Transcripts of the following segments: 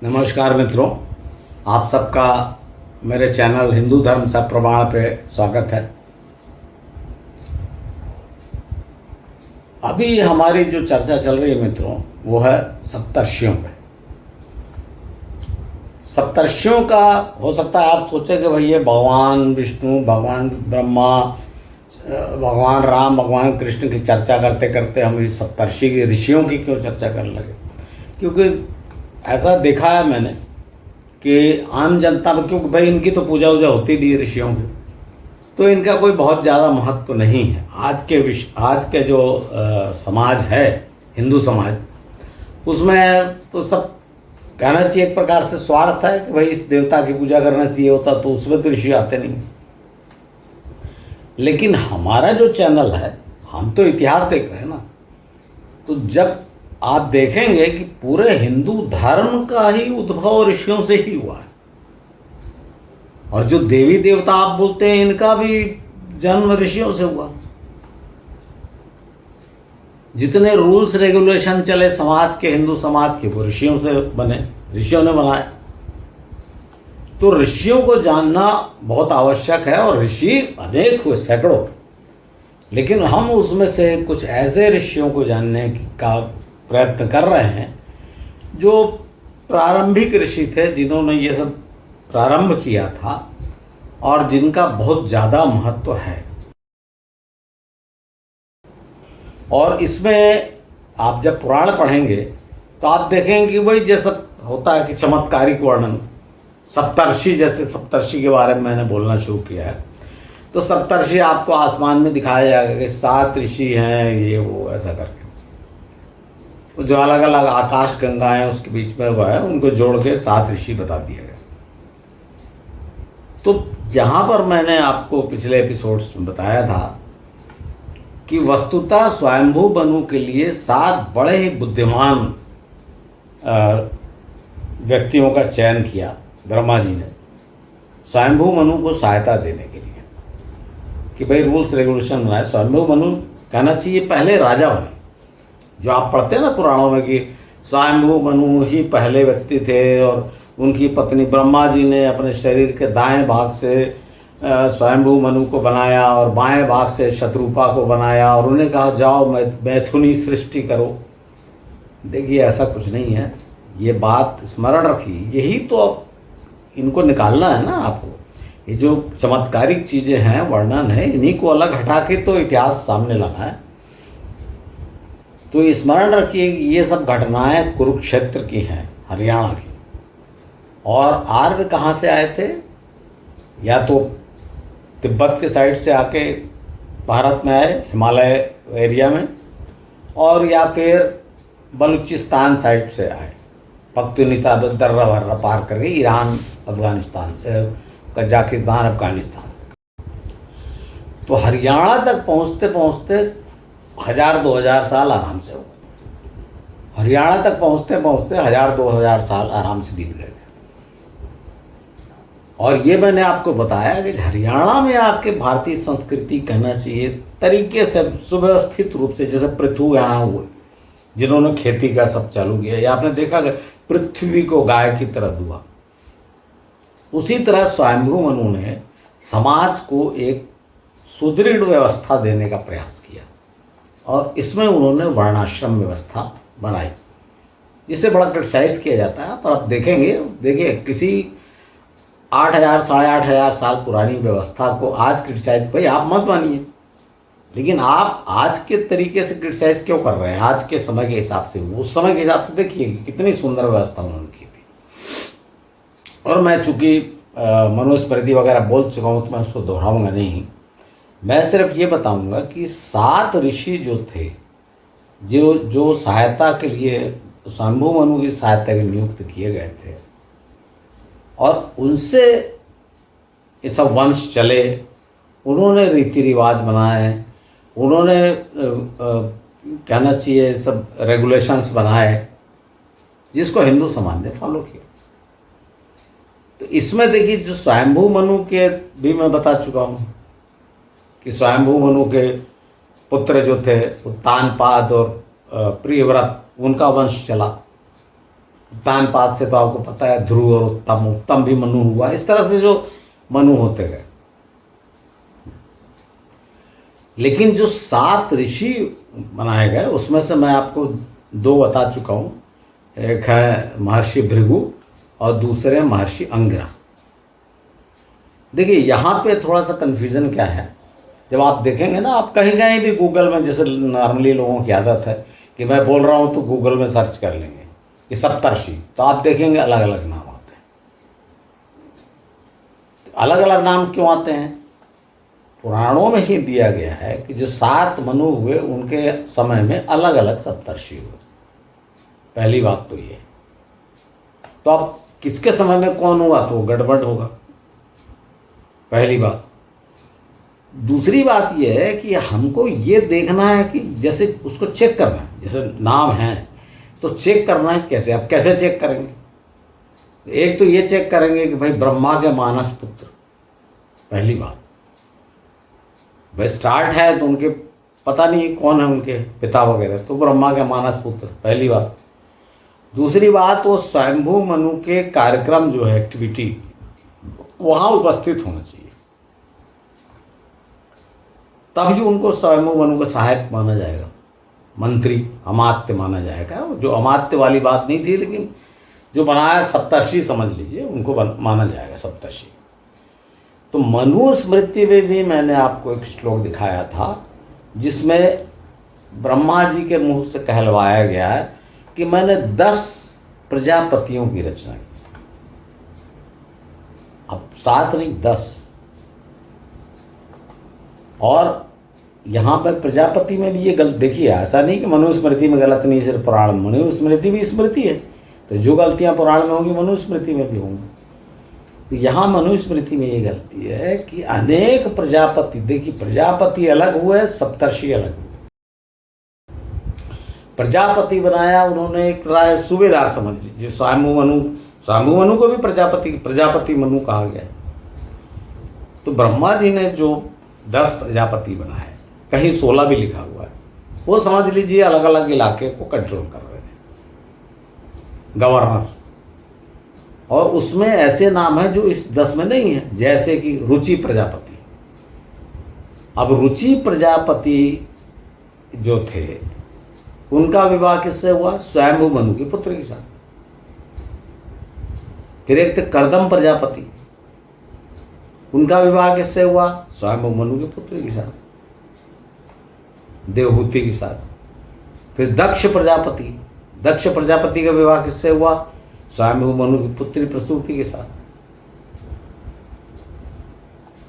नमस्कार मित्रों, आप सबका मेरे चैनल हिंदू धर्म सब प्रमाण पे स्वागत है। अभी हमारी जो चर्चा चल रही है मित्रों, वो है सप्तर्षियों पे। सप्तर्षियों का हो सकता है आप सोचें कि भाई ये भगवान विष्णु, भगवान ब्रह्मा, भगवान राम, भगवान कृष्ण की चर्चा करते करते हम इस सप्तर्षि की ऋषियों की क्यों चर्चा करने लगे। क्योंकि ऐसा देखा है मैंने कि आम जनता में, क्योंकि भाई इनकी तो पूजा वूजा होती नहीं है ऋषियों की, तो इनका कोई बहुत ज़्यादा महत्व नहीं है। आज के जो समाज है, हिंदू समाज, उसमें तो सब कहना चाहिए एक प्रकार से स्वार्थ है कि भाई इस देवता की पूजा करना चाहिए होता, तो उसमें तो ऋषि आते नहीं। लेकिन हमारा जो चैनल है, हम तो इतिहास देख रहे हैं ना, तो जब आप देखेंगे कि पूरे हिंदू धर्म का ही उद्भव ऋषियों से ही हुआ है, और जो देवी देवता आप बोलते हैं इनका भी जन्म ऋषियों से हुआ। जितने रूल्स रेगुलेशन चले समाज के, हिंदू समाज के, वो ऋषियों से बने, ऋषियों ने बनाए। तो ऋषियों को जानना बहुत आवश्यक है, और ऋषि अनेक हुए, सैकड़ों, लेकिन हम उसमें से कुछ ऐसे ऋषियों को जानने का प्रयत्न कर रहे हैं जो प्रारंभिक ऋषि थे, जिन्होंने ये सब प्रारंभ किया था और जिनका बहुत ज़्यादा महत्व है। और इसमें आप जब पुराण पढ़ेंगे तो आप देखेंगे कि वही जैसा होता है कि चमत्कारिक वर्णन, सप्तर्षि, जैसे सप्तर्षि के बारे में मैंने बोलना शुरू किया है, तो सप्तर्षि आपको आसमान में दिखाया जाएगा कि 7 ऋषि हैं, ये वो ऐसा करके, जो अलग अलग आकाश गंगाएं उसके बीच में हुआ है, उनको जोड़ के 7 ऋषि बता दिया गया। तो यहाँ पर मैंने आपको पिछले एपिसोड्स में बताया था कि वस्तुतः स्वयंभू मनु के लिए 7 बड़े ही बुद्धिमान व्यक्तियों का चयन किया ब्रह्मा जी ने स्वयंभू मनु को सहायता देने के लिए, कि भाई रूल्स रेगुलेशन बनाए। स्वयंभू मनु कहना चाहिए पहले राजा बने। जो आप पढ़ते हैं ना पुराणों में कि स्वयंभू मनु ही पहले व्यक्ति थे, और उनकी पत्नी ब्रह्मा जी ने अपने शरीर के दाएं भाग से स्वयंभू मनु को बनाया और बाएं भाग से शत्रुपा को बनाया, और उन्हें कहा जाओ मैथुनी सृष्टि करो। देखिए ऐसा कुछ नहीं है, ये बात स्मरण रखिए। यही तो इनको निकालना है ना आपको। ये जो चमत्कारिक चीज़ें हैं, वर्णन है, इन्हीं को अलग हटा के तो इतिहास सामने लाना है। तो स्मरण रखिए कि ये सब घटनाएं कुरुक्षेत्र की हैं, हरियाणा की। और आर्य कहाँ से आए थे? या तो तिब्बत के साइड से आके भारत में आए, हिमालय एरिया में, और या फिर बलूचिस्तान साइड से आए, पख्तूनिख्वा दर्रा वर्रा पार करके ईरान, अफगानिस्तान, कजाकिस्तान, अफगानिस्तान से। तो हरियाणा तक पहुँचते पहुँचते 1000-2000 साल आराम से हो गए। हरियाणा तक पहुँचते पहुँचते 1000-2000 साल आराम से बीत गए। और ये मैंने आपको बताया कि हरियाणा में आके भारतीय संस्कृति, कहना चाहिए तरीके से सुव्यवस्थित रूप से, जैसे पृथु यहाँ हुए जिन्होंने खेती का सब चालू किया, या आपने देखा कि पृथ्वी को गाय की तरह दुआ, उसी तरह स्वयंभू मनु ने समाज को एक सुदृढ़ व्यवस्था देने का प्रयास किया, और इसमें उन्होंने वर्णाश्रम व्यवस्था बनाई, जिसे बड़ा क्रिटिसाइज किया जाता है। पर आप देखेंगे, देखिए किसी 8000 8500 साल पुरानी व्यवस्था को आज क्रिटिसाइज, भाई आप मत मानिए, लेकिन आप आज के तरीके से क्रिटिसाइज क्यों कर रहे हैं? आज के समय के हिसाब से, उस समय के हिसाब से देखिए कितनी सुंदर व्यवस्था उन्होंने की थी। और मैं चूँकि मनुस्मृति वगैरह बोल चुका हूँ तो मैं उसको दोहराऊंगा नहीं। मैं सिर्फ ये बताऊंगा कि 7 ऋषि जो थे, जो सहायता के लिए स्वयंभू मनु की सहायता के लिए नियुक्त किए गए थे, और उनसे ये सब वंश चले। उन्होंने रीति रिवाज बनाए, उन्होंने कहना चाहिए सब रेगुलेशंस बनाए, जिसको हिंदू समाज ने फॉलो किया। तो इसमें देखिए, जो स्वयंभू मनु के भी मैं बता चुका हूँ कि स्वयंभू मनु के पुत्र जो थे उत्तानपाद और प्रियव्रत, उनका वंश चला। उत्तानपाद से तो आपको पता है ध्रुव और उत्तम, उत्तम भी मनु हुआ, इस तरह से जो मनु होते गए। लेकिन जो 7 ऋषि बनाए गए उसमें से मैं आपको 2 बता चुका हूँ। एक है महर्षि भृगु और दूसरे महर्षि अंगिरा। देखिए यहाँ पे थोड़ा सा कन्फ्यूज़न क्या है, जब आप देखेंगे ना, आप कहीं कहीं भी गूगल में, जैसे नॉर्मली लोगों की आदत है कि मैं बोल रहा हूँ तो गूगल में सर्च कर लेंगे कि सप्तर्षि, तो आप देखेंगे अलग अलग नाम आते हैं। तो अलग अलग नाम क्यों आते हैं? पुराणों में ही दिया गया है कि जो 7 मनु हुए उनके समय में अलग अलग सप्तर्षि हुए। पहली बात तो ये। तो अब किसके समय में कौन हुआ तो गड़बड़ होगा, पहली बात। दूसरी बात यह है कि हमको ये देखना है कि जैसे उसको चेक करना है, जैसे नाम है तो चेक करना है कैसे। अब कैसे चेक करेंगे? एक तो ये चेक करेंगे कि भाई ब्रह्मा के मानस पुत्र, पहली बात। भाई स्टार्ट है तो उनके पता नहीं कौन है उनके पिता वगैरह, तो ब्रह्मा के मानस पुत्र, पहली बात। दूसरी बात, वो स्वयंभू मनु के कार्यक्रम जो है, एक्टिविटी, वहाँ उपस्थित होना चाहिए, तभी उनको स्वयंभू मनु का सहायक माना जाएगा, मंत्री, अमात्य माना जाएगा। जो अमात्य वाली बात नहीं थी, लेकिन जो बनाया सप्तर्षि समझ लीजिए, उनको माना जाएगा सप्तर्षि। तो मनु स्मृति में भी मैंने आपको एक श्लोक दिखाया था जिसमें ब्रह्मा जी के मुंह से कहलवाया गया है कि मैंने 10 प्रजापतियों की रचना की। अब 7 नहीं 10। और यहाँ पर प्रजापति में भी ये गलत, देखिए ऐसा नहीं कि मनुस्मृति में गलत नहीं, सिर्फ पुराण में। मनुस्मृति भी स्मृति है, तो जो गलतियाँ पुराण में होंगी मनुस्मृति में भी होंगी। तो यहाँ मनुस्मृति में ये गलती है कि अनेक प्रजापति, देखिए प्रजापति अलग हुए, सप्तर्षि अलग हुए। प्रजापति बनाया उन्होंने एक राय सूबेदार समझ लीजिए, स्वयंभू मनु को भी प्रजापति मनु कहा गया। तो ब्रह्मा जी ने जो 10 प्रजापति बनाए, कहीं 16 भी लिखा हुआ है, वो समझ लीजिए अलग अलग इलाके को कंट्रोल कर रहे थे, गवर्नर। और उसमें ऐसे नाम हैं जो इस 10 में नहीं है, जैसे कि रुचि प्रजापति। अब रुचि प्रजापति जो थे उनका विवाह किससे हुआ? स्वयंभू मनु के पुत्र के साथ। फिर एक थे कर्दम प्रजापति, उनका विवाह किससे हुआ? स्वयंभू मनु के पुत्र के साथ, देवहूति के साथ। फिर दक्ष प्रजापति का विवाह किससे हुआ? स्वयंभू मनु की पुत्री प्रसूति के साथ।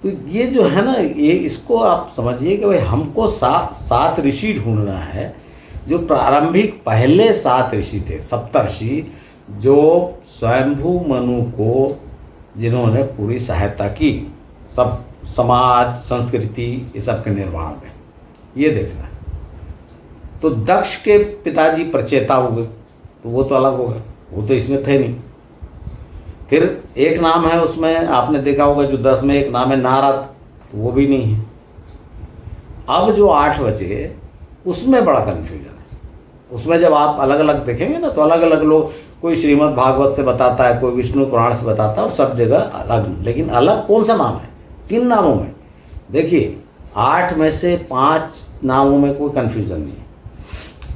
तो ये जो है ना, ये इसको आप समझिए कि भाई हमको 7 ऋषि ढूंढना है, जो प्रारंभिक पहले 7 ऋषि थे, सप्तर्षि, जो स्वयंभू मनु को, जिन्होंने पूरी सहायता की सब समाज, संस्कृति, ये सब के निर्माण में, ये देखना है। तो दक्ष के पिताजी प्रचेता हुए, तो वो तो अलग हो गए, वो तो इसमें थे नहीं। फिर एक नाम है उसमें, आपने देखा होगा जो 10 में एक नाम है नारद, तो वो भी नहीं है। अब जो 8 बचे उसमें बड़ा कन्फ्यूजन है। उसमें जब आप अलग अलग देखेंगे ना, तो अलग अलग लोग, कोई श्रीमद् भागवत से बताता है, कोई विष्णु पुराण से बताता है, और सब जगह अलग। लेकिन अलग कौन सा नाम है? 3 नामों में। देखिए 8 में से 5 नामों में कोई कन्फ्यूज़न नहीं है।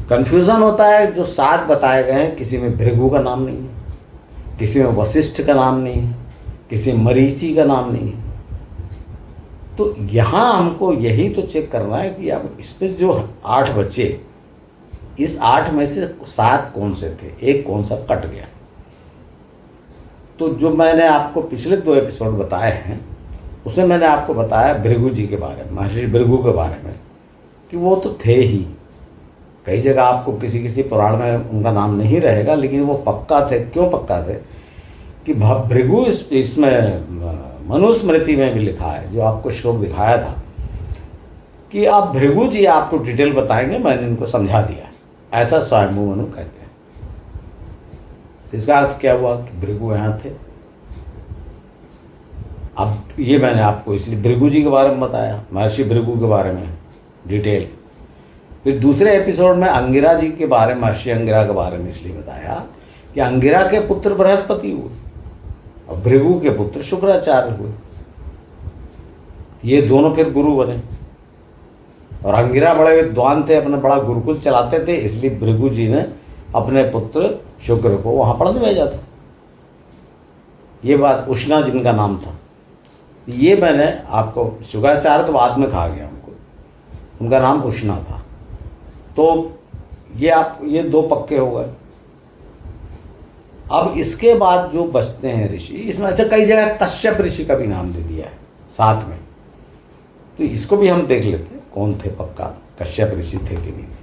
कन्फ्यूज़न होता है जो 7 बताए गए हैं, किसी में भृगु का नाम नहीं है, किसी में वशिष्ठ का नाम नहीं है, किसी में मरीचि का नाम नहीं है। तो यहाँ हमको यही तो चेक करना है कि अब इस पर जो 8 बचे, इस 8 में से 7 कौन से थे, एक कौन सा कट गया। तो जो मैंने आपको पिछले 2 एपिसोड बताए हैं, उसमें मैंने आपको बताया भृगु जी के बारे में, महर्षि भृगु के बारे में, कि वो तो थे ही। कई जगह आपको किसी पुराण में उनका नाम नहीं रहेगा, लेकिन वो पक्का थे। क्यों पक्का थे? कि भृगु इसमें मनुस्मृति में भी लिखा है, जो आपको श्लोक दिखाया था कि आप भृगु जी आपको डिटेल बताएंगे, मैंने इनको समझा दिया, ऐसा स्वयंभू मनु कहते हैं। इसका अर्थ क्या हुआ कि भृगु यहाँ थे। अब ये मैंने आपको इसलिए भृगु जी के बारे में बताया, महर्षि भृगु के बारे में डिटेल। फिर दूसरे एपिसोड में अंगिरा जी के बारे में, महर्षि अंगिरा के बारे में इसलिए बताया कि अंगिरा के पुत्र बृहस्पति हुए और भृगु के पुत्र शुक्राचार्य हुए। ये दोनों फिर गुरु बने। और अंगिरा बड़े विद्वान थे, अपना बड़ा गुरुकुल चलाते थे, इसलिए भृगु जी ने अपने पुत्र शुक्र को वहाँ पढ़ने भेजा था। ये बात, उष्णा जिनका नाम था, ये मैंने आपको, शुक्राचार्य तो बाद में कहा गया उनको, उनका नाम उष्णा था। तो ये दो पक्के हो गए। अब इसके बाद जो बचते हैं ऋषि, इसमें अच्छा कई जगह कश्यप ऋषि का भी नाम दे दिया है साथ में, तो इसको भी हम देख लेते हैं कौन थे पक्का, कश्यप ऋषि थे कि नहीं थे।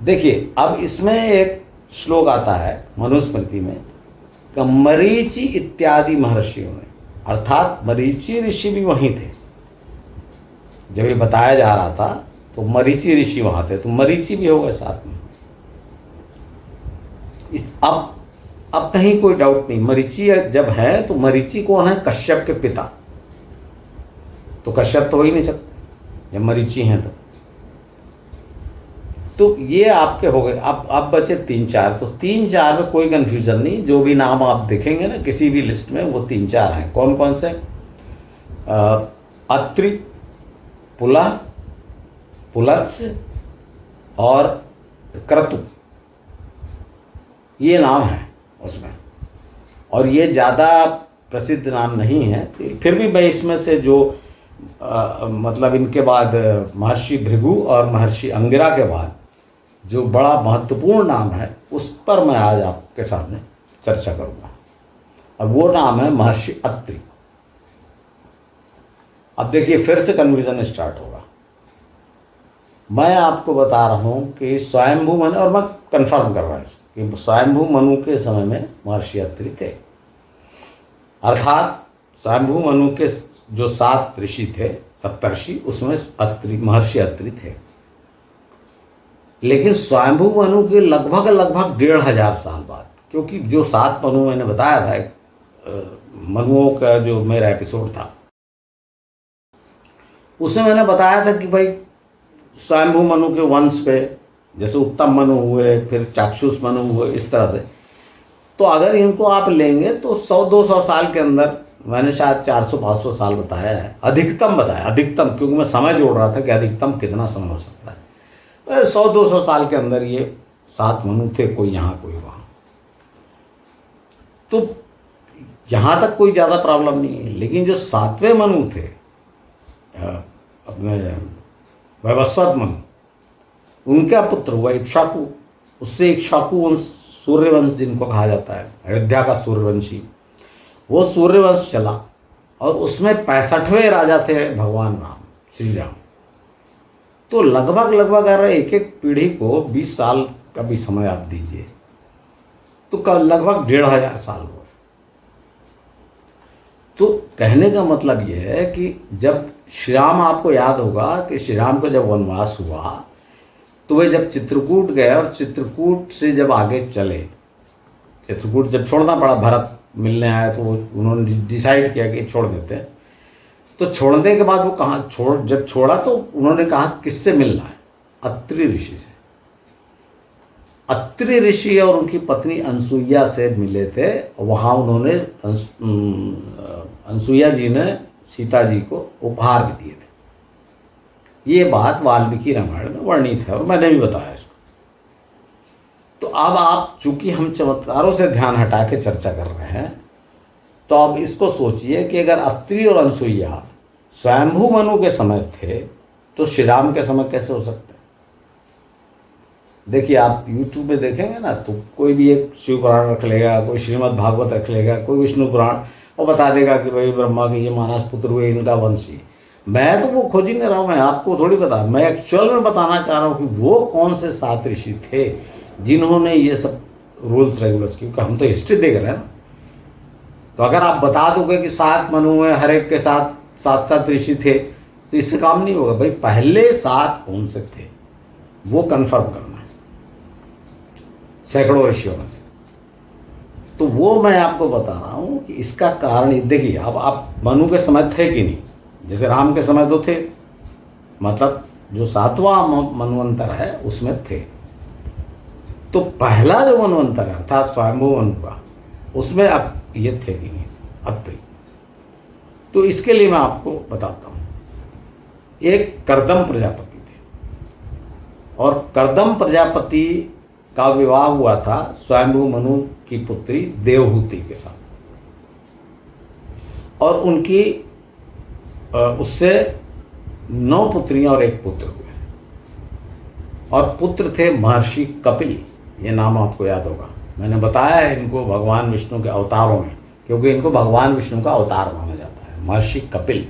देखिए अब इसमें एक श्लोक आता है मनुस्मृति में, मरीचि इत्यादि महर्षियों ने, अर्थात मरीचि ऋषि भी वहीं थे। जब ये बताया जा रहा था तो मरीचि ऋषि वहां थे, तो मरीचि भी हो गए साथ में। अब कहीं कोई डाउट नहीं, मरीचि जब है तो मरीचि कौन है? कश्यप के पिता। तो कश्यप तो हो ही नहीं सकते जब मरीचि हैं तो ये आपके हो गए। अब बचे 3-4, तो 3-4 में कोई कंफ्यूजन नहीं, जो भी नाम आप देखेंगे ना किसी भी लिस्ट में वो 3-4 हैं। कौन कौन से? अत्रि, पुला, पुलत्स्य और क्रतु, ये नाम है उसमें, और ये ज़्यादा प्रसिद्ध नाम नहीं है। फिर भी मैं इसमें से जो मतलब इनके बाद महर्षि भृगु और महर्षि अंगिरा के बाद जो बड़ा महत्वपूर्ण नाम है उस पर मैं आज आपके सामने चर्चा करूंगा, और वो नाम है महर्षि अत्रि। अब देखिए फिर से कन्फ्यूजन स्टार्ट होगा। मैं आपको बता रहा हूं कि स्वयंभू मनु, और मैं कंफर्म कर रहा हूं कि स्वयंभू मनु के समय में महर्षि अत्रि थे, अर्थात स्वयंभू मनु के जो 7 ऋषि थे, सप्तर्षि, उसमें महर्षि अत्रि थे। लेकिन स्वयंभू मनु के लगभग 1500 साल बाद, क्योंकि जो 7 मनु मैंने बताया था, मनुओं का जो मेरा एपिसोड था उसमें मैंने बताया था कि भाई स्वयंभू मनु के वंश पे जैसे उत्तम मनु हुए, फिर चाक्षुष मनु हुए, इस तरह से। तो अगर इनको आप लेंगे तो 100-200 साल के अंदर, मैंने शायद 400-500 साल बताया है, अधिकतम बताया, अधिकतम, क्योंकि मैं समय जोड़ रहा था कि अधिकतम कितना समय हो सकता है। 100-200 साल के अंदर ये 7 मनु थे, कोई यहाँ कोई वहाँ। तो यहाँ तक कोई ज़्यादा प्रॉब्लम नहीं है। लेकिन जो 7वें मनु थे, अपने वैवस्वत मनु, उनका पुत्र हुआ इक्ष्वाकु। उससे इक्ष्वाकु वंश, सूर्यवंश जिनको कहा जाता है, अयोध्या का सूर्यवंशी, वो सूर्यवंश चला, और उसमें 65वें राजा थे भगवान राम, श्री राम। तो लगभग अगर एक पीढ़ी को 20 साल का भी समय आप दीजिए तो लगभग 1500 साल हुआ। तो कहने का मतलब यह है कि जब श्री राम, आपको याद होगा कि श्री राम को जब वनवास हुआ तो वे जब चित्रकूट गए, और चित्रकूट से जब आगे चले, चित्रकूट जब छोड़ना पड़ा, भरत मिलने आया, तो उन्होंने डिसाइड किया कि छोड़ देते हैं। तो छोड़ने के बाद वो कहाँ जब छोड़ा तो उन्होंने कहा किससे मिलना है? अत्रि ऋषि से। अत्रि ऋषि और उनकी पत्नी अनसुईया से मिले थे। वहाँ उन्होंने अनसुईया जी ने सीता जी को उपहार भी दिए थे। ये बात वाल्मीकि रामायण में वर्णित है, और मैंने भी बताया इसको। तो अब आप, चूंकि हम चमत्कारों से ध्यान हटा के चर्चा कर रहे हैं, तो अब इसको सोचिए कि अगर अत्रि और अनसुईया स्वयंभू मनु के समय थे तो श्री राम के समय कैसे हो सकते? देखिए आप YouTube में देखेंगे ना, तो कोई भी एक शिव पुराण रख लेगा, कोई श्रीमद् भागवत रख लेगा, कोई विष्णु पुराण, और बता देगा कि भाई ब्रह्मा के ये मानस पुत्र हुए, इनका वंशी। मैं तो वो खोज ही नहीं रहा हूँ, मैं आपको थोड़ी बता, मैं एक्चुअल में बताना चाह रहा हूँ कि वो कौन से 7 ऋषि थे जिन्होंने ये सब रूल्स रेगुलर्स, क्योंकि हम तो हिस्ट्री देख रहे हैं ना। तो अगर आप बता दोगे कि 7 मनु हैं, हर एक के साथ 7 ऋषि थे, तो इससे काम नहीं होगा। भाई पहले 7 कौन से थे वो कंफर्म करना है, सैकड़ों ऋषियों में से। तो वो मैं आपको बता रहा हूँ कि इसका कारण, देखिए अब आप मनु के समय थे कि नहीं, जैसे राम के समय तो थे, मतलब जो 7वां मनवंतर है उसमें थे। तो पहला जो मनवंतर है अर्थात स्वयंभू मनु का, उसमें अब ये थे कि नहीं अत्रि। तो इसके लिए मैं आपको बताता हूँ। एक कर्दम प्रजापति थे और कर्दम प्रजापति का विवाह हुआ था स्वयंभू मनु की पुत्री देवहूति के साथ, और उनकी उससे 9 पुत्रियां और 1 पुत्र हुए। और पुत्र थे महर्षि कपिल, ये नाम आपको याद होगा, मैंने बताया है इनको भगवान विष्णु के अवतारों में, क्योंकि इनको भगवान विष्णु का अवतार माना जाता है। महर्षि कपिल,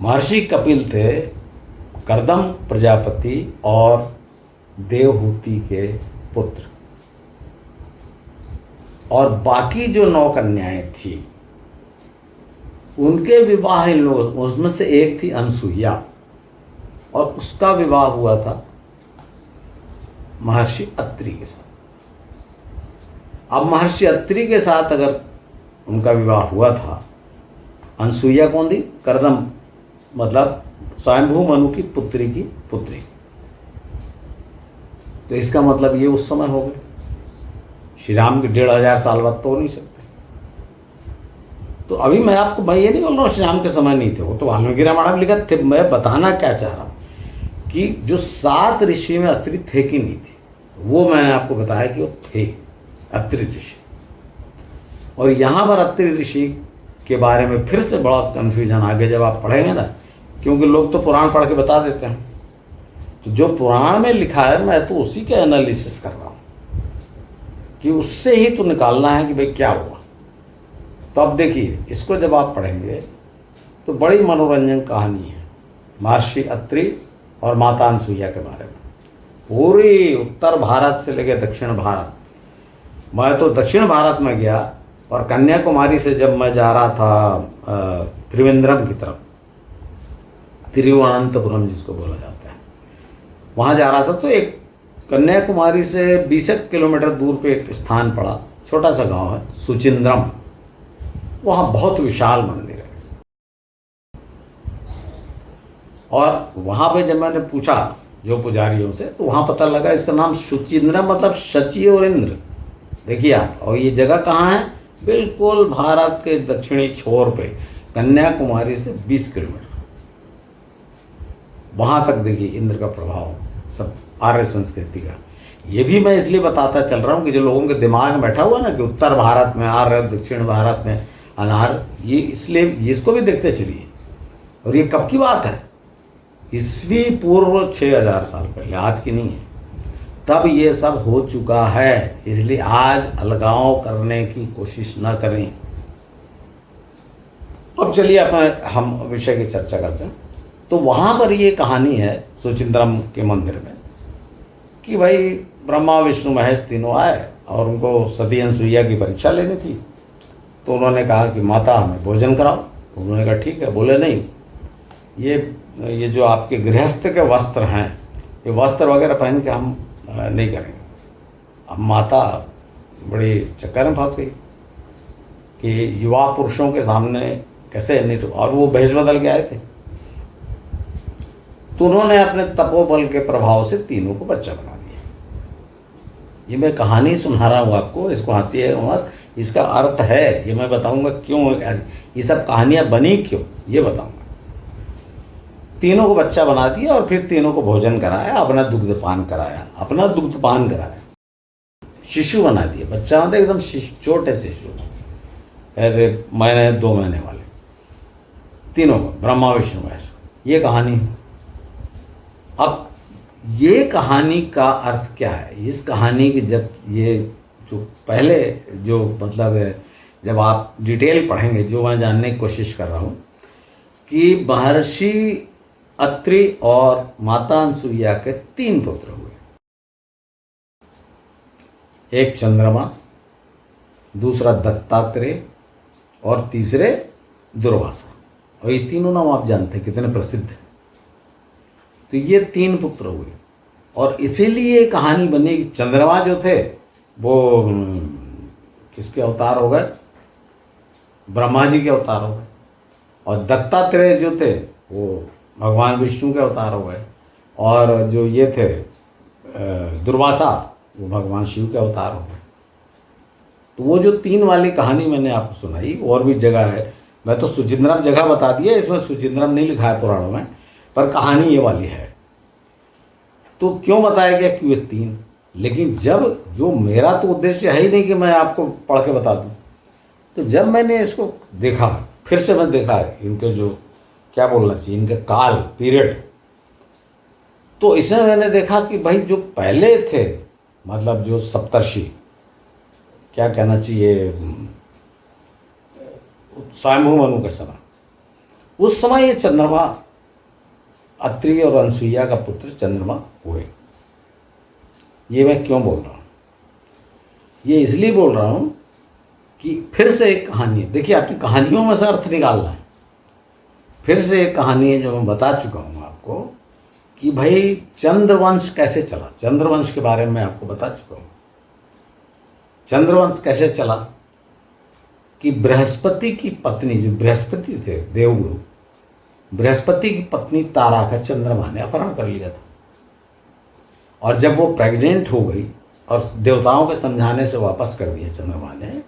महर्षि कपिल थे कर्दम प्रजापति और देवहूति के पुत्र। और बाकी जो 9 कन्याएं थी उनके विवाह इन लोग, उसमें से एक थी अनसुईया, और उसका विवाह हुआ था महर्षि अत्रि के साथ। अब महर्षि अत्रि के साथ अगर उनका विवाह हुआ था, अनसुईया कौन थी? कर्दम मतलब स्वयंभू मनु की पुत्री की पुत्री। तो इसका मतलब ये उस समय हो गए, श्री राम के 1500 साल बाद तो हो नहीं सकते। तो अभी मैं ये नहीं बोल रहा हूँ श्री राम के समय नहीं थे, वो तो वाल्मीकि रामायण में लिखा थे। मैं बताना क्या चाह रहा हूँ कि जो 7 ऋषि में अत्रि थे कि नहीं थे, वो मैंने आपको बताया कि वो थे अत्रि ऋषि। और यहाँ पर अत्रि ऋषि के बारे में फिर से बड़ा कन्फ्यूजन आगे जब आप पढ़ेंगे ना, क्योंकि लोग तो पुराण पढ़ के बता देते हैं। तो जो पुराण में लिखा है मैं तो उसी के एनालिसिस कर रहा हूँ कि उससे ही तो निकालना है कि भाई क्या हुआ। तो अब देखिए, इसको जब आप पढ़ेंगे तो बड़ी मनोरंजन कहानी है महर्षि अत्रि और माता अनसुईया के बारे में। पूरी उत्तर भारत से लेकर दक्षिण भारत, मैं तो दक्षिण भारत में गया और कन्याकुमारी से जब मैं जा रहा था त्रिवेंद्रम की तरफ, तिरुवनंतपुरम जिसको बोला जाता है, वहाँ जा रहा था तो एक कन्याकुमारी से 20 किलोमीटर दूर पे एक स्थान पड़ा, छोटा सा गांव है सुचिंद्रम। वहाँ बहुत विशाल मंदिर है। और वहाँ पे जब मैंने पूछा जो पुजारियों से, तो वहाँ पता लगा इसका नाम सुचिंद्रम मतलब शची और इंद्र। देखिए आप, और ये जगह कहाँ है? बिल्कुल भारत के दक्षिणी छोर पे, कन्याकुमारी से 20 किलोमीटर वहाँ तक। देखिए इंद्र का प्रभाव सब आर्य संस्कृति का। ये भी मैं इसलिए बताता चल रहा हूँ कि जो लोगों के दिमाग में बैठा हुआ ना कि उत्तर भारत में आर्य, दक्षिण भारत में अनार, ये इसलिए इसको भी देखते चलिए। और ये कब की बात है? ईस्वी पूर्व 6000 साल पहले, आज की नहीं है। तब ये सब हो चुका है, इसलिए आज अलगाव करने की कोशिश न करें। अब चलिए अपना हम विषय की चर्चा करते हैं। तो वहाँ पर ये कहानी है सुचिंद्रम के मंदिर में कि भाई ब्रह्मा विष्णु महेश तीनों आए और उनको सती अनसुईया की परीक्षा लेनी थी। तो उन्होंने कहा कि माता हमें भोजन कराओ। तो उन्होंने कहा ठीक है। बोले नहीं, ये जो आपके गृहस्थ के वस्त्र हैं, ये वस्त्र वगैरह पहन के हम नहीं करेंगे। अब माता बड़ी चक्कर में फंस गई कि युवा पुरुषों के सामने कैसे नहीं, तो और वो भेष बदल के आए थे। तो उन्होंने अपने तपोबल के प्रभाव से तीनों को बच्चा बना दिया। ये मैं कहानी सुना रहा हूँ आपको, इसको हंसिए मत, इसका अर्थ है, ये मैं बताऊंगा क्यों ये सब कहानियां बनी, क्यों ये बताऊंगा। तीनों को बच्चा बना दिया और फिर तीनों को भोजन कराया, अपना दुग्धपान कराया, शिशु बना दिए। बच्चा मतलब एकदम छोटे शिशु, अरे महीने 2 महीने वाले, तीनों को, ब्रह्मा विष्णु महेश। ये कहानी है। अब ये कहानी का अर्थ क्या है? इस कहानी की जब ये जो पहले जो मतलब है, जब आप डिटेल पढ़ेंगे, जो मैं जानने की कोशिश कर रहा हूँ कि महर्षि अत्रि और माता अनसुईया के 3 पुत्र हुए। एक चंद्रमा, दूसरा दत्तात्रेय और तीसरे दुर्वासा। और ये तीनों नाम आप जानते हैं कितने प्रसिद्ध हैं। तो ये 3 पुत्र हुए और इसीलिए कहानी बनी। चंद्रमा जो थे वो किसके अवतार हो गए? ब्रह्मा जी के अवतार हो गए। और दत्तात्रेय जो थे वो भगवान विष्णु के अवतार हो गए। और जो ये थे दुर्वासा, वो भगवान शिव के अवतार हो गए। तो वो जो 3 वाली कहानी मैंने आपको सुनाई, और भी जगह है, मैं तो सुचिंद्रम जगह बता दिया, इसमें सुचिंद्रम नहीं लिखा है पुराणों में, पर कहानी ये वाली है। तो क्यों बताया गया कि ये 3? लेकिन जब जो मेरा तो उद्देश्य है ही नहीं कि मैं आपको पढ़ के बता दूं, तो जब मैंने इसको देखा, फिर से मैं देखा इनके जो क्या बोलना चाहिए, इनके काल पीरियड, तो इसमें मैंने देखा कि भाई जो पहले थे, मतलब जो सप्तर्षि, क्या कहना चाहिए, स्वयंभू मनु के समय, उस समय ये चंद्रमा, अत्रि और अनसुईया का पुत्र चंद्रमा हुए। ये मैं क्यों बोल रहा हूँ? ये इसलिए बोल रहा हूँ कि फिर से एक कहानी है। देखिए, अपनी कहानियों में से अर्थ निकालना है। फिर से एक कहानी है जो मैं बता चुका हूँ आपको कि भाई चंद्रवंश कैसे चला। चंद्रवंश के बारे में आपको बता चुका हूँ। चंद्रवंश कैसे चला कि बृहस्पति की पत्नी, जो बृहस्पति थे देवगुरु, बृहस्पति की पत्नी तारा का चंद्रमा ने अपहरण कर लिया था। और जब वो प्रेग्नेंट हो गई और देवताओं के समझाने से वापस कर दिया चंद्रमा ने,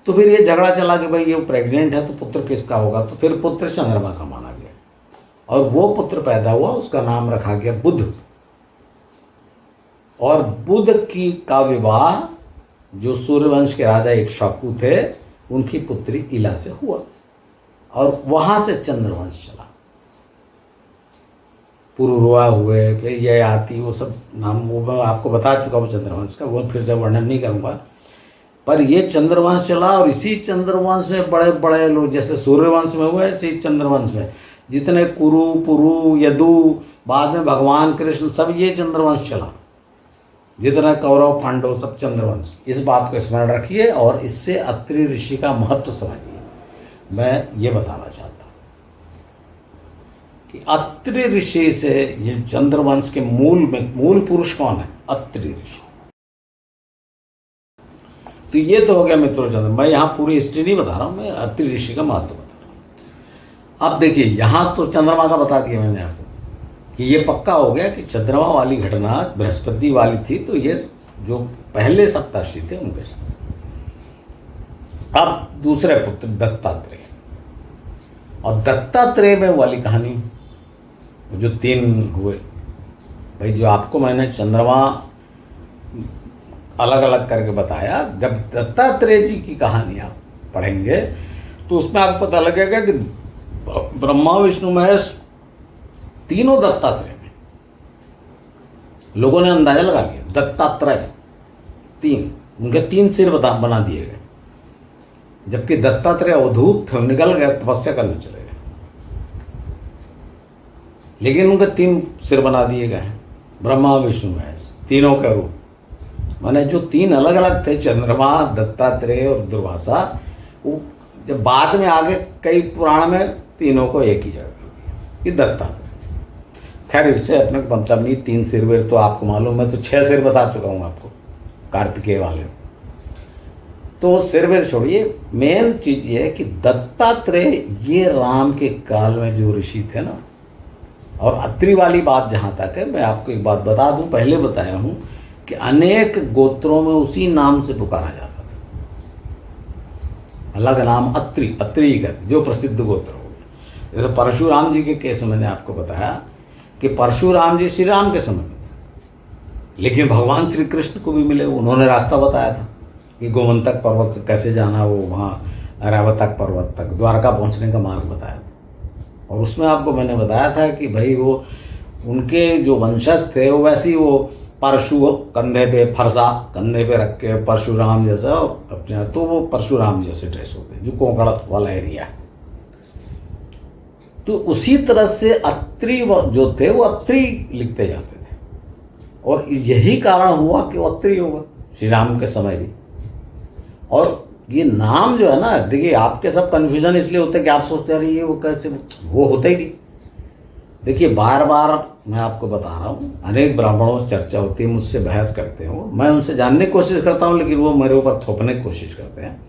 तो फिर ये झगड़ा चला कि भाई ये प्रेग्नेंट है तो पुत्र किसका होगा। तो फिर पुत्र चंद्रमा का माना गया और वो पुत्र पैदा हुआ, उसका नाम रखा गया बुध। और बुध की का विवाह जो सूर्यवंश के राजा इक्ष्वाकु थे उनकी पुत्री इला से हुआ और वहां से चंद्रवंश चला। पुरुरवा हुए, फिर ये आती, वो सब नाम वो मैं आपको बता चुका हूँ चंद्रवंश का, वो फिर से वर्णन नहीं करूँगा। पर ये चंद्रवंश चला और इसी चंद्रवंश में बड़े बड़े लोग, जैसे सूर्यवंश में हुए ऐसे ही चंद्रवंश में जितने कुरु, पुरु, यदु, बाद में भगवान कृष्ण, सब ये चंद्रवंश चला। जितना कौरव, पांडव, सब चंद्रवंश। इस बात को स्मरण रखिए और इससे अत्रि ऋषि का महत्व समझिए। मैं ये बताना चाहता हूँ कि अत्रि ऋषि से ये चंद्रवंश के मूल पुरुष कौन है? अत्रि ऋषि। तो ये तो हो गया मित्रों चंद्र। मैं यहाँ पूरी हिस्ट्री नहीं बता रहा हूँ, मैं अत्रि ऋषि का महत्व बता रहा हूँ। अब देखिए, यहाँ तो चंद्रमा का बता दिया मैंने आपको कि ये पक्का हो गया कि चंद्रमा वाली घटना बृहस्पति वाली थी। तो ये जो पहले सप्तर्षि थे उनके साथ। अब दूसरे पुत्र दत्तात्रेय, और दत्तात्रेय में वाली कहानी जो 3 हुए भाई, जो आपको मैंने चंद्रमा अलग अलग करके बताया। जब दत्तात्रेय जी की कहानी आप पढ़ेंगे तो उसमें आपको पता लगेगा कि ब्रह्मा, विष्णु, महेश तीनों दत्तात्रेय में। लोगों ने अंदाजा लगा लिया दत्तात्रेय 3, उनके 3 सिर बना दिए गए। जबकि दत्तात्रेय अवधूत थे, निकल गए, तपस्या करने चले गए, लेकिन उनके 3 सिर बना दिए गए हैं। ब्रह्मा, विष्णु, महेश, तीनों का रूप, माने जो 3 अलग अलग थे, चंद्रमा, दत्तात्रेय और दुर्वासा, वो जब बाद में आगे कई पुराण में तीनों को एक ही जगह कर दिया कि दत्तात्रेय। खैर, इससे अपने को मतलब नहीं, 3 सिर तो आपको मालूम है, तो 6 सिर बता चुका हूँ आपको कार्तिकेय वाले। तो सिर छोड़िए, मेन चीज ये है कि दत्तात्रेय ये राम के काल में जो ऋषि थे ना। और अत्रि वाली बात जहाँ तक है, मैं आपको एक बात बता दूं, पहले बताया हूँ कि अनेक गोत्रों में उसी नाम से पुकारा जाता था। अलग नाम अत्रि, अत्रि का जो प्रसिद्ध गोत्र हो गए। जैसे परशुराम जी के केस में मैंने आपको बताया कि परशुराम जी श्री राम के समय में थे, लेकिन भगवान श्री कृष्ण को भी मिले, उन्होंने रास्ता बताया था कि गोमंतक पर्वत कैसे जाना, वो वहाँ अरावतक पर्वत तक द्वारका पहुँचने का मार्ग बताया था। और उसमें आपको मैंने बताया था कि भाई वो उनके जो वंशज थे वो वैसे ही, वो परशु कंधे पे, फरसा कंधे पे रख के परशुराम जैसा अपने, तो वो परशुराम जैसे ड्रेस होते जो कोंकण वाला एरिया है। तो उसी तरह से अत्रि जो थे वो अत्रि लिखते जाते थे, और यही कारण हुआ कि वो अत्रि होगा श्री राम के समय भी। और ये नाम जो है ना, देखिए आपके सब कन्फ्यूजन इसलिए होता है कि आप सोचते हैं ये वो कैसे, वो होता ही नहीं। देखिए, बार बार मैं आपको बता रहा हूँ, अनेक ब्राह्मणों से चर्चा होती है, मुझसे बहस करते हो, मैं उनसे जानने की कोशिश करता हूँ, लेकिन वो मेरे ऊपर थोपने की कोशिश करते हैं।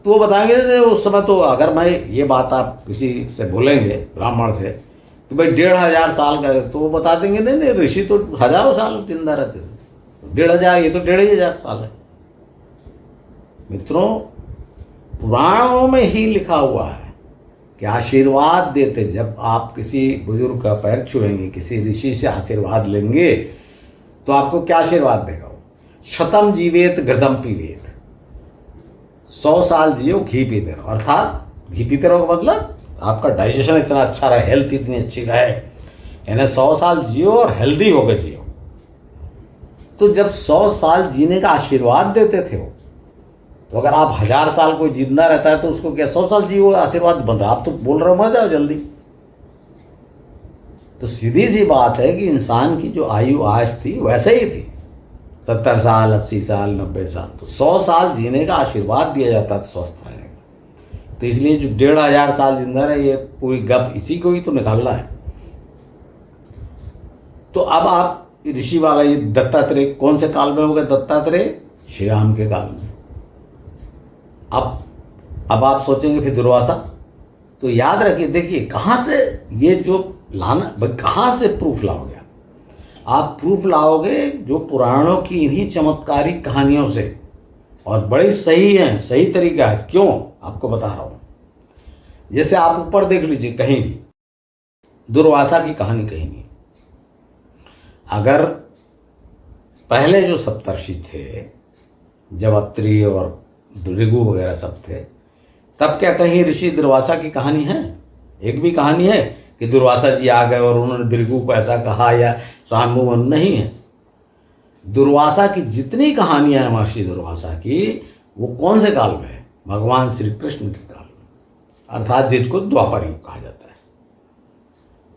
तो वो बताएंगे उस समय, तो अगर मैं ये बात आप किसी से बोलेंगे ब्राह्मण से कि भाई 1500 साल का है, तो वो बता देंगे नहीं ऋषि तो हजारों साल जिंदा रहते थे। 1,500, ये तो 1,500 साल है। मित्रों, पुराणों में ही लिखा हुआ है कि आशीर्वाद देते, जब आप किसी बुजुर्ग का पैर छुएंगे, किसी ऋषि से आशीर्वाद लेंगे, तो आपको क्या आशीर्वाद देगा वो? शतम जीवेत घृतम पीवेत, 100 साल जियो घी पीते रहो। अर्थात घी पीते रहो का मतलब आपका डाइजेशन इतना अच्छा रहे, हेल्थ इतनी अच्छी रहे, यानी 100 साल जियो और हेल्दी होकर जियो। तो जब 100 साल जीने का आशीर्वाद देते थे वो, तो अगर आप 1000 साल कोई जिंदा रहता है तो उसको क्या 100 साल जियो आशीर्वाद बन रहा है? आप तो बोल रहे हो मर जाओ जल्दी। तो सीधी सी बात है कि इंसान की जो आयु आज थी वैसे ही थी, 70 साल, 80 साल, 90 साल। तो 100 साल जीने का आशीर्वाद दिया जाता है स्वस्थ रहने का। तो इसलिए जो 1,500 साल जिंदा रहे, ये पूरी गप इसी को ही तो निकालना है। तो अब आप ऋषि वाला ये दत्तात्रेय कौन से काल में हो गए? दत्तात्रेय श्री राम के काल में। अब आप सोचेंगे फिर दुर्वासा, तो याद रखिए, देखिए कहाँ से ये जो लाना, कहाँ से प्रूफ लाओगे आप प्रूफ लाओगे जो पुराणों की इन्हीं चमत्कारिक कहानियों से, और बड़ी सही है, सही तरीका है। क्यों? आपको बता रहा हूं। जैसे आप ऊपर देख लीजिए, कहीं भी दुर्वासा की कहानी कहीं नहीं। अगर पहले जो सप्तर्षि थे, जब अत्रि और भृगु वगैरह सब थे, तब क्या कहीं ऋषि दुर्वासा की कहानी है? एक भी कहानी है कि दुर्वासा जी आ गए और उन्होंने भृगु को ऐसा कहा, या स्वयंभू मनु? नहीं है। दुर्वासा की जितनी कहानियां हैं महर्षि दुर्वासा की, वो कौन से काल में है? भगवान श्री कृष्ण के काल में, अर्थात जिसको द्वापर युग कहा जाता है।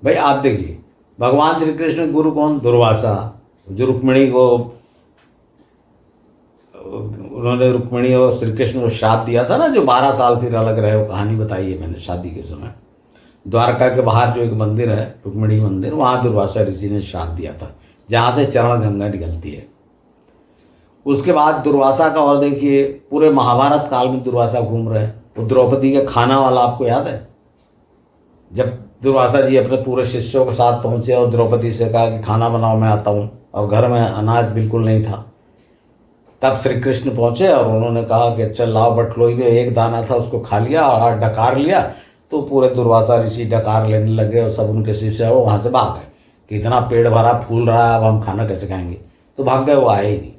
भाई आप देखिए, भगवान श्री कृष्ण गुरु कौन? दुर्वासा। जो रुक्मिणी को, उन्होंने रुक्मिणी और श्री कृष्ण को श्राप दिया था ना, जो 12 साल फिर अलग रहे, वो कहानी बताई है मैंने शादी के समय। द्वारका के बाहर जो एक मंदिर है, रुक्मिणी मंदिर, वहाँ दुर्वासा ऋषि ने श्राप दिया था, जहाँ से चरण गंगा निकलती है। उसके बाद दुर्वासा का, और देखिए पूरे महाभारत काल में दुर्वासा घूम रहे हैं। वो द्रौपदी का खाना वाला आपको याद है? जब दुर्वासा जी अपने पूरे शिष्यों के साथ पहुँचे और द्रौपदी से कहा कि खाना बनाओ, मैं आता हूँ, और घर में अनाज बिल्कुल नहीं था, तब श्री कृष्ण पहुँचे और उन्होंने कहा कि चल लाओ, बटलोई में एक दाना था, उसको खा लिया और डकार लिया। तो पूरे दुर्वासा ऋषि डकार लेने लगे और सब उनके शिष्य वो वहाँ से भाग गए कि इतना पेट भरा फूल रहा है, अब हम खाना कैसे खाएंगे? तो भाग गए, वो आए ही नहीं।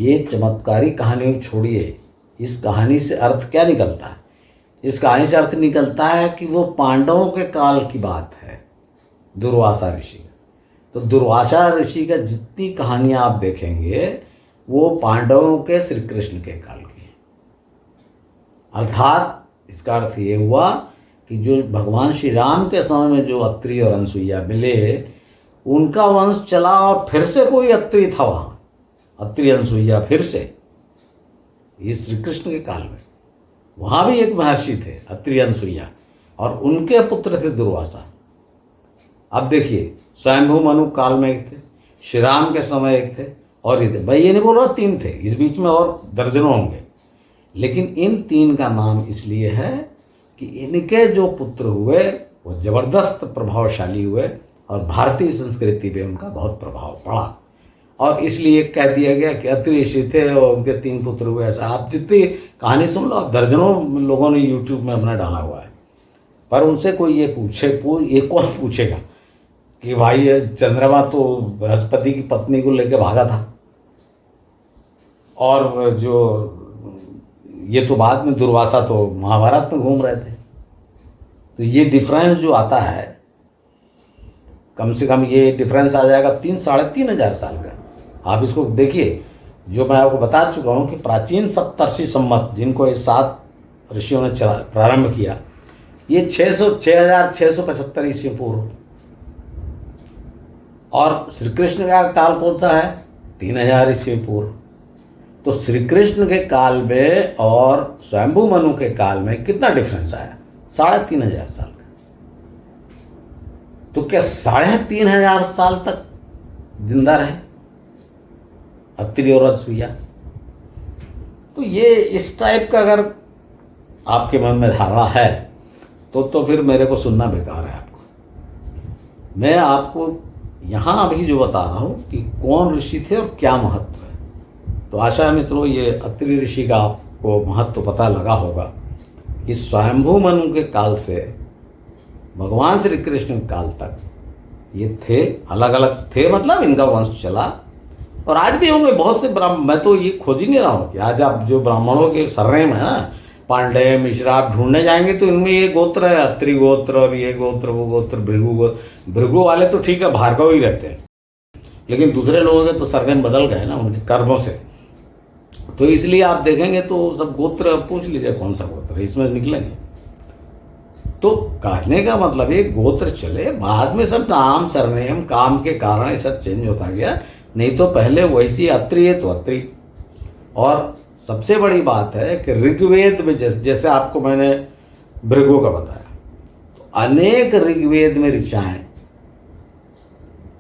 ये चमत्कारी कहानी छोड़िए, इस कहानी से अर्थ क्या निकलता है? इस कहानी से अर्थ निकलता है कि वो पांडवों के काल की बात है, दुर्वासा ऋषि का। तो दुर्वासा ऋषि का जितनी कहानियाँ आप देखेंगे वो पांडवों के, श्री कृष्ण के काल की है। अर्थात इसका अर्थ ये हुआ कि जो भगवान श्री राम के समय में जो अत्रि और अनसुईया मिले, उनका वंश चला और फिर से कोई अत्रि था वहाँ, अत्रि अनसुईया फिर से, ये श्री कृष्ण के काल में। वहाँ भी एक महर्षि थे अत्रि अनसुईया, और उनके पुत्र थे दुर्वासा। अब देखिए, स्वयंभू मनु काल में एक थे, श्री राम के समय एक थे, और ये थे। भाई ये नहीं बोल रहा 3 थे, इस बीच में और दर्जनों होंगे, लेकिन इन 3 का नाम इसलिए है कि इनके जो पुत्र हुए वो जबरदस्त प्रभावशाली हुए और भारतीय संस्कृति पे उनका बहुत प्रभाव पड़ा, और इसलिए कह दिया गया कि अत्रि ऋषि थे और उनके 3 पुत्र हुए। ऐसा आप जितनी कहानी सुन लो, आप दर्जनों लोगों ने यूट्यूब में अपना डाला हुआ है, पर उनसे कोई ये ये कौन पूछेगा कि भाई ये चंद्रमा तो बृहस्पति की पत्नी को लेकर भागा था, और जो ये तो बाद में दुर्वासा तो महाभारत में घूम रहे थे। तो ये डिफरेंस जो आता है, कम से कम ये डिफरेंस आ जाएगा 3-3.5 साल का। आप इसको देखिए, जो मैं आपको बता चुका हूँ कि प्राचीन सप्तर्षि संमत, जिनको ये 7 ऋषियों ने प्रारंभ किया, ये 6,675 ईस्वी पूर्व, और श्री कृष्ण का काल कौन सा है? 3,000 ईस्वी पूर्व। तो श्री कृष्ण के काल में और स्वयंभू मनु के काल में कितना डिफरेंस आया? 3,500 साल का। तो क्या 3,500 साल तक जिंदा रहे अत्रि और अनसुईया? तो ये इस टाइप का अगर आपके मन में धारणा है तो फिर मेरे को सुनना बेकार है। आपको मैं आपको यहाँ अभी जो बता रहा हूँ कि कौन ऋषि थे और क्या महत्व है। तो आशा है मित्रों ये अत्रि ऋषि का आपको महत्व पता लगा होगा कि स्वयंभू मनु के काल से भगवान श्री कृष्ण काल तक ये थे, अलग अलग थे, मतलब इनका वंश चला और आज भी होंगे बहुत से ब्राह्मण। मैं तो ये खोज ही नहीं रहा हूँ कि आज आप जो ब्राह्मणों के सरनेम है ना, पांडे मिश्रा, आप ढूंढने जाएंगे तो इनमें ये गोत्र है, अत्रि गोत्र और ये गोत्र वो गोत्र, भृगु गोत्र। भृगु वाले तो ठीक है भार्गव ही रहते हैं, लेकिन दूसरे लोगों के तो सरनेम बदल गए ना उनके कर्मों से। तो इसलिए आप देखेंगे तो सब गोत्र पूछ लीजिए कौन सा गोत्र है, इसमें निकलेंगे। तो कहने का मतलब ये गोत्र चले, बाद में सब नाम सरनेम काम के कारण ये सब चेंज होता गया, नहीं तो पहले वैसी अत्रि है तो अत्रि। और सबसे बड़ी बात है कि ऋग्वेद में जैसे आपको मैंने भृगु का बताया, तो अनेक ऋग्वेद में ऋचाएं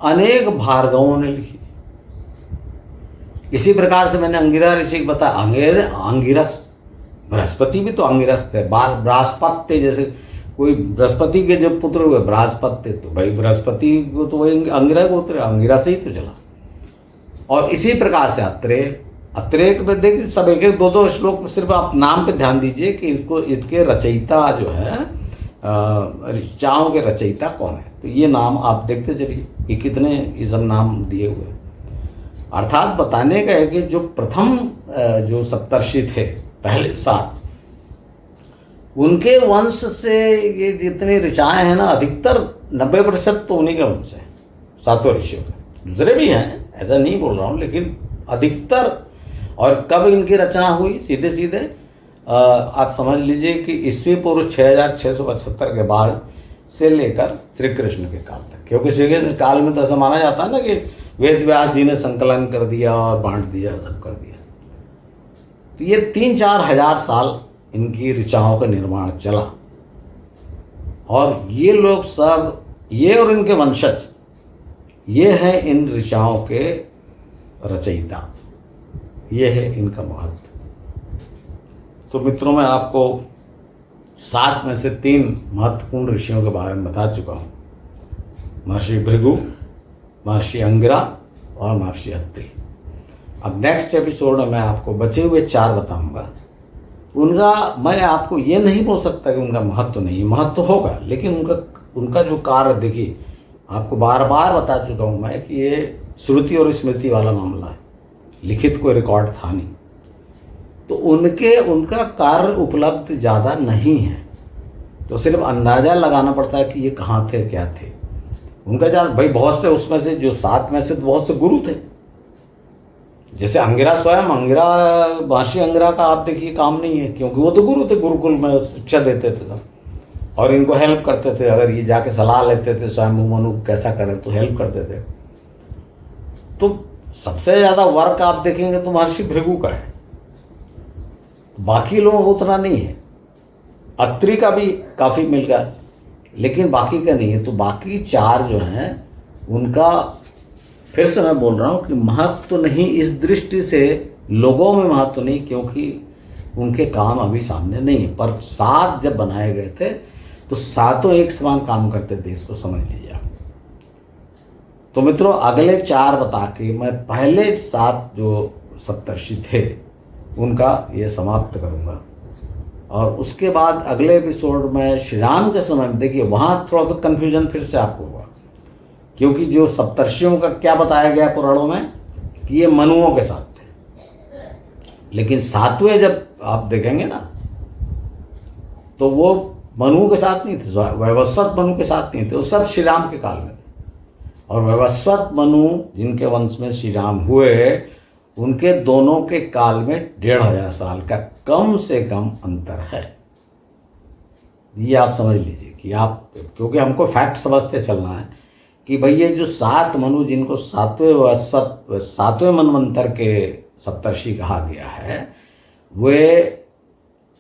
अनेक भार्गवों ने लिखी। इसी प्रकार से मैंने अंगिरा ऋषि को बताया, अंगिरस, बृहस्पति भी तो अंगिरस थे, बृहस्पति जैसे कोई बृहस्पति के जब पुत्र हुए बृहस्पति, तो भाई बृहस्पति को तो वही अंगिरा गोत्र, अंगिरा से ही तो चला। और इसी प्रकार से अत्रेक में देखिए सब एक एक दो दो श्लोक, सिर्फ आप नाम पे ध्यान दीजिए कि इसको इसके रचयिता जो है ऋचाओं के रचयिता कौन है। तो ये नाम आप देखते चलिए कि कितने ये सब नाम दिए हुए। अर्थात बताने का है कि जो प्रथम जो सप्तर्षि थे पहले 7, उनके वंश से ये जितनी ऋचाएं हैं ना, अधिकतर 90% तो उन्हीं के वंश है, 7 ऋषियों के। दूसरे भी हैं, ऐसा नहीं बोल रहा हूँ, लेकिन अधिकतर। और कब इनकी रचना हुई, सीधे सीधे आप समझ लीजिए कि ईस्वी पूर्व 6675 के बाद से लेकर श्री कृष्ण के काल तक। क्योंकि श्री कृष्ण काल में तो ऐसा माना जाता है ना कि वेद व्यास जी ने संकलन कर दिया और बांट दिया, सब कर दिया। तो ये 3-4 हजार साल इनकी ऋचाओं का निर्माण चला। और ये लोग सब, ये और इनके वंशज, ये है इन ऋचाओं के रचयिता, ये है इनका महत्व। तो मित्रों मैं आपको 7 में से 3 महत्वपूर्ण ऋषियों के बारे में बता चुका हूँ, महर्षि भृगु, महर्षि अंगिरा और महर्षि अत्रि। अब नेक्स्ट एपिसोड में मैं आपको बचे हुए 4 बताऊंगा। उनका मैं आपको ये नहीं बोल सकता कि उनका महत्व नहीं, महत्व होगा, लेकिन उनका जो कार्य देखिए, आपको बार बार बता चुका हूँ मैं कि ये श्रुति और स्मृति वाला मामला है, लिखित कोई रिकॉर्ड था नहीं। तो उनका कार्य उपलब्ध ज़्यादा नहीं है, तो सिर्फ अंदाज़ा लगाना पड़ता है कि ये कहाँ थे, क्या थे। उनका ज़्यादा भाई बहुत से, उसमें से जो 7 में से तो बहुत से गुरु थे। जैसे अंगिरा, स्वयं अंगिरा, महर्षि अंगिरा का आप देखिए काम नहीं है, क्योंकि वो तो गुरु थे, गुरुकुल में शिक्षा देते थे सब, और इनको हेल्प करते थे। अगर ये जाके सलाह लेते थे स्वयं मनु कैसा करें तो हेल्प करते थे। तो सबसे ज़्यादा वर्क आप देखेंगे तो महर्षि भृगु का है, बाकी लोगों को उतना नहीं है। अत्रि का भी काफ़ी मिल गया, लेकिन बाकी का नहीं है। तो बाकी 4 जो हैं उनका, फिर से मैं बोल रहा हूँ कि महत्व तो नहीं, इस दृष्टि से लोगों में महत्व नहीं, क्योंकि उनके काम अभी सामने नहीं है। पर 7 जब बनाए गए थे तो 7 एक समान काम करते थे, इसको समझ लीजिए आप। तो मित्रों अगले 4 बता के मैं पहले 7 जो सप्तर्षि थे उनका ये समाप्त करूँगा। और उसके बाद अगले एपिसोड में श्री राम के समय में, देखिए वहाँ थोड़ा बहुत कन्फ्यूजन फिर से आपको होगा, क्योंकि जो सप्तर्षियों का क्या बताया गया पुराणों में कि ये मनुओं के साथ थे, लेकिन 7वें जब आप देखेंगे ना तो वो मनु के साथ नहीं थे, वैवस्वत मनु के साथ नहीं थे, वो सब श्री राम के काल में थे। और वैवस्वत मनु जिनके वंश में श्री राम हुए, उनके दोनों के काल में 1500 साल का कम से कम अंतर है। ये आप समझ लीजिए कि आप, क्योंकि हमको फैक्ट समझते चलना है कि भाई ये जो 7 मनु जिनको 7वें मनवंतर के सप्तर्षि कहा गया है, वे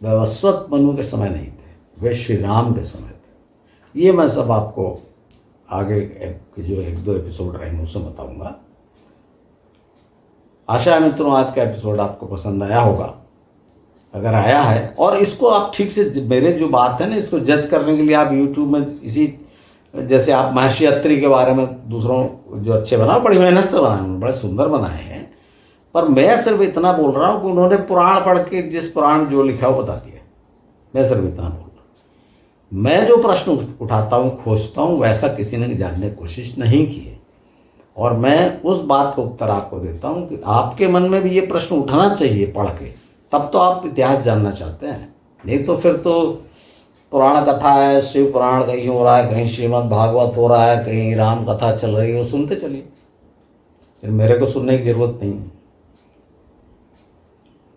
वैवस्वत मनु के समय नहीं थे, वे श्री राम के समय थे। ये मैं सब आपको आगे जो 1-2 एपिसोड रहेंगे उससे बताऊंगा। आशा है मित्रों आज का एपिसोड आपको पसंद आया होगा। अगर आया है, और इसको आप ठीक से, मेरे जो बात है ना, इसको जज करने के लिए आप YouTube में इसी जैसे आप महर्षि अत्रि के बारे में दूसरों जो अच्छे बनाए, बड़ी मेहनत से बनाए, उन्होंने बड़े सुंदर बनाए हैं। पर मैं सिर्फ इतना बोल रहा हूँ कि उन्होंने पुराण पढ़ के जिस पुराण जो लिखा वो बता दिया। मैं सिर्फ इतना बोल रहा हूँ। मैं जो प्रश्न उठाता हूँ, खोजता हूँ, वैसा किसी ने जानने की कोशिश नहीं की है। और मैं उस बात का उत्तर आपको देता हूँ कि आपके मन में भी ये प्रश्न उठाना चाहिए पढ़ के, तब तो आप इतिहास जानना चाहते हैं। नहीं तो फिर तो पुराण कथा है, शिव पुराण कहीं हो रहा है, कहीं श्रीमद् भागवत हो रहा है, कहीं राम कथा चल रही है, वो सुनते चलिए, फिर मेरे को सुनने की जरूरत नहीं है।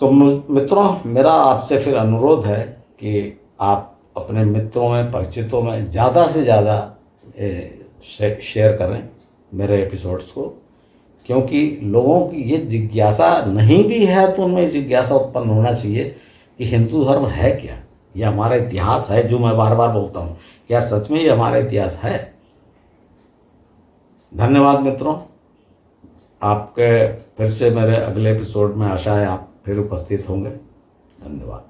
तो मित्रों, मेरा आपसे फिर अनुरोध है कि आप अपने मित्रों में, परिचितों में ज़्यादा से ज़्यादा शेयर करें मेरे एपिसोड्स को, क्योंकि लोगों की ये जिज्ञासा नहीं भी है तो उनमें जिज्ञासा उत्पन्न होना चाहिए कि हिंदू धर्म है क्या, ये हमारा इतिहास है, जो मैं बार बार बोलता हूँ, क्या सच में ये हमारा इतिहास है। धन्यवाद मित्रों, आपके फिर से मेरे अगले एपिसोड में आशा है आप फिर उपस्थित होंगे। धन्यवाद।